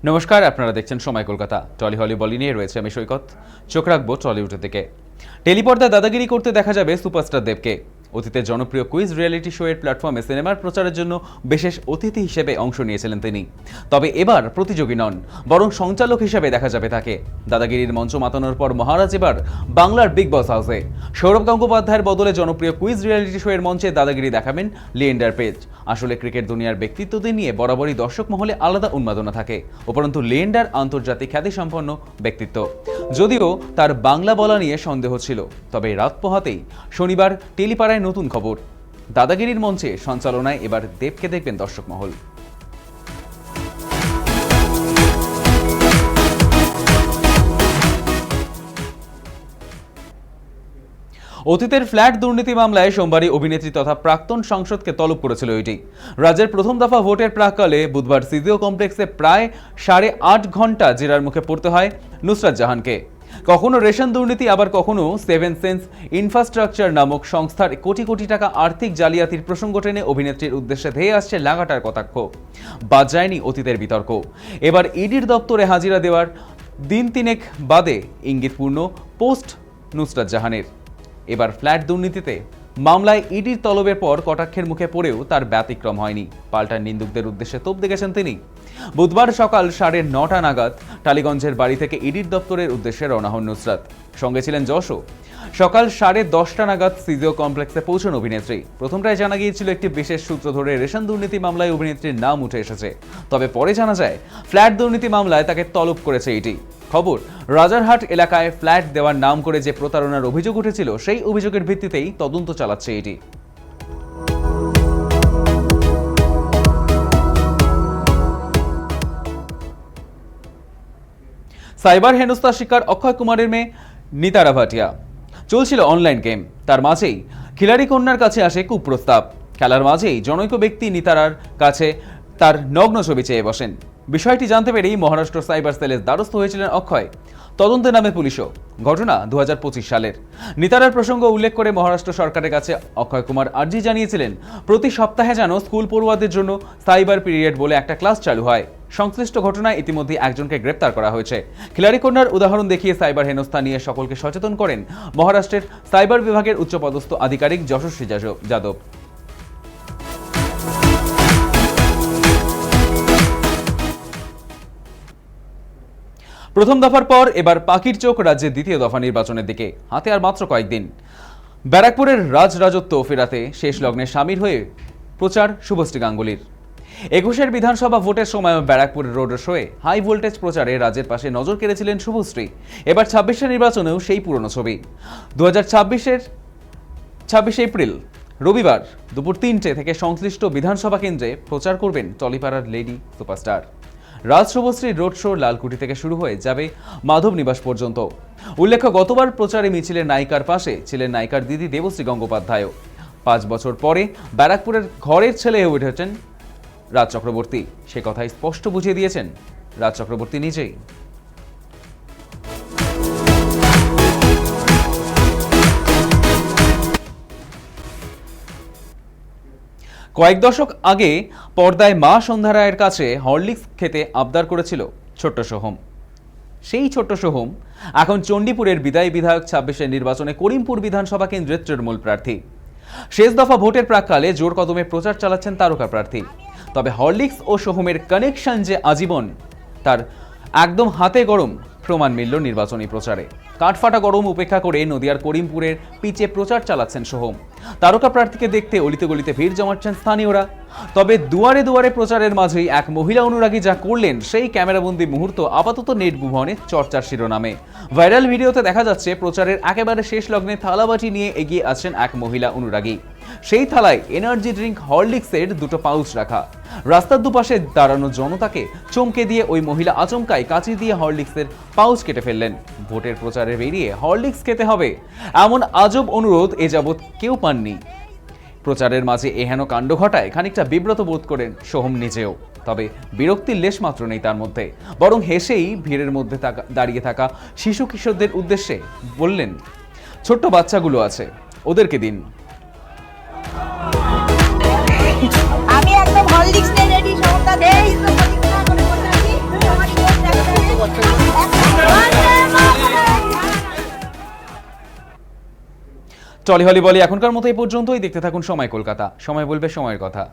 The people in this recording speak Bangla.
নমস্কার, আপনারা দেখছেন সময় কলকাতা। টলি হলি বলি নিয়ে রয়েছে আমি সৈকত। চোখ রাখবো টলিউডের দিকে। টেলিপর্দায় দাদাগিরি করতে দেখা যাবে সুপারস্টার দেবকে। অতীতের জনপ্রিয় কুইজ রিয়েলিটি শো এর প্ল্যাটফর্মে সিনেমার প্রচারের জন্য বিশেষ অতিথি হিসেবে অংশ নিয়েছিলেন তিনি। তবে এবার প্রতিযোগী নন, বরং সঞ্চালক হিসেবে দেখা যাবে তাকে। দাদাগিরির মঞ্চ মাতানোর পর মহারাজ এবার বাংলার বিগ বস হাউসে। সৌরভ গঙ্গোপাধ্যায়ের বদলে জনপ্রিয় কুইজ রিয়েলিটি শো এর মঞ্চে দাদাগিরি দেখাবেন লিয়েন্ডার পেজ। আসলে ক্রিকেট দুনিয়ার ব্যক্তিত্বদের নিয়ে বরাবরই দর্শক মহলে আলাদা উন্মাদনা থাকে। উপরন্তু লিয়েন্ডার আন্তর্জাতিক খ্যাতিসম্পন্ন ব্যক্তিত্ব, যদিও তার বাংলা বলা নিয়ে সন্দেহ ছিল। তবে রাত পোহাতেই শনিবার টেলিপাড়ায় নতুন খবর, দাদাগিরির মঞ্চে সঞ্চালনায় এবার দেবকে দেখবেন দর্শক মহল। অতীতের ফ্ল্যাট দুর্নীতি মামলায় সোমবারই অভিনেত্রী তথা প্রাক্তন সাংসদকে তলব করেছিল ইডি। রাজ্যের প্রথম দফা ভোটের প্রাক্কালে বুধবার সিজিও কমপ্লেক্সে প্রায় 8.5 ঘন্টা জেরার মুখে পড়তে হয় নুসরাত জাহানকে। কখনো রেশন দুর্নীতি, আবার কখনো সেভেন সেন্স ইনফ্রাস্ট্রাকচার নামক সংস্থার কোটি কোটি টাকা আর্থিক জালিয়াতির প্রসঙ্গ টেনে অভিনেত্রীর উদ্দেশ্যে ধেয়ে আসছে লাগাতার কটাক্ষ। বাদ যায়নি অতীতের বিতর্ক। এবার ইডির দপ্তরে হাজিরা দেওয়ার দিন তিনেক বাদে ইঙ্গিতপূর্ণ পোস্ট নুসরাত জাহানের। এবার ফ্ল্যাট দুর্নীতিতে মামলায় ইডির তলবের পর কটাক্ষের মুখে পড়েও তার ব্যতিক্রম হয়নি। পাল্টা নিন্দুকদের উদ্দেশ্যে তোপ দেখেছেন তিনি। বুধবার সকাল 9:30 নাগাদ টালিগঞ্জের বাড়ি থেকে ইডির দপ্তরের উদ্দেশ্যে রওনা হন নুসরাত। সঙ্গে ছিলেন যশও। সকাল 10:30 নাগাদ সিজিও কমপ্লেক্সে পৌঁছন অভিনেত্রী। প্রথমটায় জানা গিয়েছিল একটি বিশেষ সূত্র ধরে রেশন দুর্নীতি মামলায় অভিনেত্রীর নাম উঠে এসেছে। তবে পরে জানা যায় ফ্ল্যাট দুর্নীতি মামলায় তাকে তলব করেছে ইডি। খবর, রাজারহাট এলাকায় ফ্ল্যাট দেওয়ার নাম করে যে প্রতারণার অভিযোগ উঠেছিল, সেই অভিযোগের ভিত্তিতেই তদন্ত চালাচ্ছে ইডি। সাইবার হেনস্থার শিকার অক্ষয় কুমারের মেয়ে নিতারা ভাটিয়া। চলছিল অনলাইন গেম, তার মাঝেই খিলাড়ি কন্যার কাছে আসে কুপ্রস্তাব। খেলার মাঝেই জনৈক ব্যক্তি নিতারার কাছে তার নগ্ন ছবি চেয়ে বসেন। বিষয়টি জানতে পেরেই মহারাষ্ট্র সাইবার সেলের দ্বারস্থ হয়েছিলেন অক্ষয়। তদন্তে নামে পুলিশও। ঘটনা 2025 সালের। নিতারার প্রসঙ্গ উল্লেখ করে মহারাষ্ট্র সরকারের কাছে অক্ষয় কুমার আর্জি জানিয়েছিলেন প্রতি সপ্তাহে যেন স্কুল পড়ুয়াদের জন্য সাইবার পিরিয়ড বলে একটা ক্লাস চালু হয়। সংশ্লিষ্ট ঘটনায় ইতিমধ্যে একজনকে গ্রেপ্তার করা হয়েছে। খিলাড়ি কন্যার উদাহরণ দেখিয়ে সাইবার হেনস্থা নিয়ে সকলকে সচেতন করেন মহারাষ্ট্রের সাইবার বিভাগের উচ্চপদস্থ আধিকারিক যশস্বী যাদব। প্রথম দফার পর এবার পাখির চোখ রাজ্যের দ্বিতীয় দফা নির্বাচনের দিকে। হাতে আর মাত্র কয়েকদিন। ব্যারাকপুরের রাজরাজত্ব ফেরাতে শেষ লগ্নে সামিল হয়ে প্রচার শুভশ্রী গাঙ্গুলির। 21 বিধানসভা ভোটের সময় ব্যারাকপুরের রোড শোয়ে হাই ভোল্টেজ প্রচারে রাজ্যের পাশে নজর কেড়েছিলেন শুভশ্রী। এবার 26 নির্বাচনেও সেই পুরনো ছবি। 2024-এর 26 এপ্রিল রবিবার দুপুর 3টে থেকে সংশ্লিষ্ট বিধানসভা কেন্দ্রে প্রচার করবেন টলিপাড়ার লেডি সুপারস্টার। রাজ শুভশ্রীর রোড শো লালকুটি থেকে শুরু হয়ে যাবে মাধব নিবাস পর্যন্ত। উল্লেখ্য, গতবার প্রচারে মিছিলের নায়িকার পাশে ছিলেন নায়িকার দিদি দেবশ্রী গঙ্গোপাধ্যায়ও। 5 বছর পরে ব্যারাকপুরের ঘরের ছেলে হয়ে উঠেছেন রাজ চক্রবর্তী। সে কথাই স্পষ্ট বুঝিয়ে দিয়েছেন রাজ চক্রবর্তী নিজেই। কয়েক দশক আগে পর্দায় মা সন্ধ্যা রায়ের কাছে হরলিক্স খেতে আবদার করেছিল ছোট্ট সোহম। সেই ছোট্ট সোহম এখন চণ্ডীপুরের বিদায়ী বিধায়ক 26 নির্বাচনে করিমপুর বিধানসভা কেন্দ্রের তৃণমূল প্রার্থী। শেষ দফা ভোটের প্রাক্কালে জোর কদমে প্রচার চালাচ্ছেন তারকা প্রার্থী। তবে হরলিক্স ও সোহমের কানেকশন যে আজীবন, তার একদম হাতে গরম প্রমাণ মিলল নির্বাচনী প্রচারে। কাঠফাটা গরম উপেক্ষা করে নদিয়ার করিমপুরের পিচে প্রচার চালাচ্ছেন সোহম। তারকা প্রার্থীকে দেখতে অলিতে গলিতে ভিড় জমাচ্ছেন স্থানীয়রা। তবে দুয়ারে দুয়ারে প্রচারের মাঝেই এক মহিলা অনুরাগী যা করলেন, সেই ক্যামেরাবন্দি মুহূর্ত আপাতত নেট ভুবনে চর্চার শিরোনামে। ভাইরাল ভিডিওতে দেখা যাচ্ছে প্রচারের একেবারে শেষ লগ্নে থালাবাটি নিয়ে এগিয়ে আসছেন এক মহিলা অনুরাগী। সেই থালায় এনার্জি ড্রিঙ্ক হরলিক্সের 2টো পাউচ রাখা। রাস্তার দুপাশে দাঁড়ানো জনতাকে চমকে দিয়ে ওই মহিলা আচমকাই কাঁচি দিয়ে হরলিক্সের পাউচ কেটে ফেললেন। ভোটের প্রচারে বেরিয়ে হরলিক্স খেতে হবে, এমন আজব অনুরোধ এ যাবৎ কেউ পাননি। প্রচারের মাঝে এহেন কাণ্ড ঘটায় খানিকটা বিব্রত বোধ করেন সোহম নিজেও। তবে বিরক্তির লেশ মাত্র নেই তার মধ্যে, বরং হেসেই ভিড়ের মধ্যে দাঁড়িয়ে থাকা শিশু কিশোরদের উদ্দেশ্যে বললেন, ছোট্ট বাচ্চাগুলো আছে, ওদেরকে দিন। আমি একদম হরলিক্স রেডি, সবটা দেই তো টলি হলি বলি এখনকার মতো এই পর্যন্তই। দেখতে থাকুন সময় কলকাতা, সময় বলবে সময়ের কথা।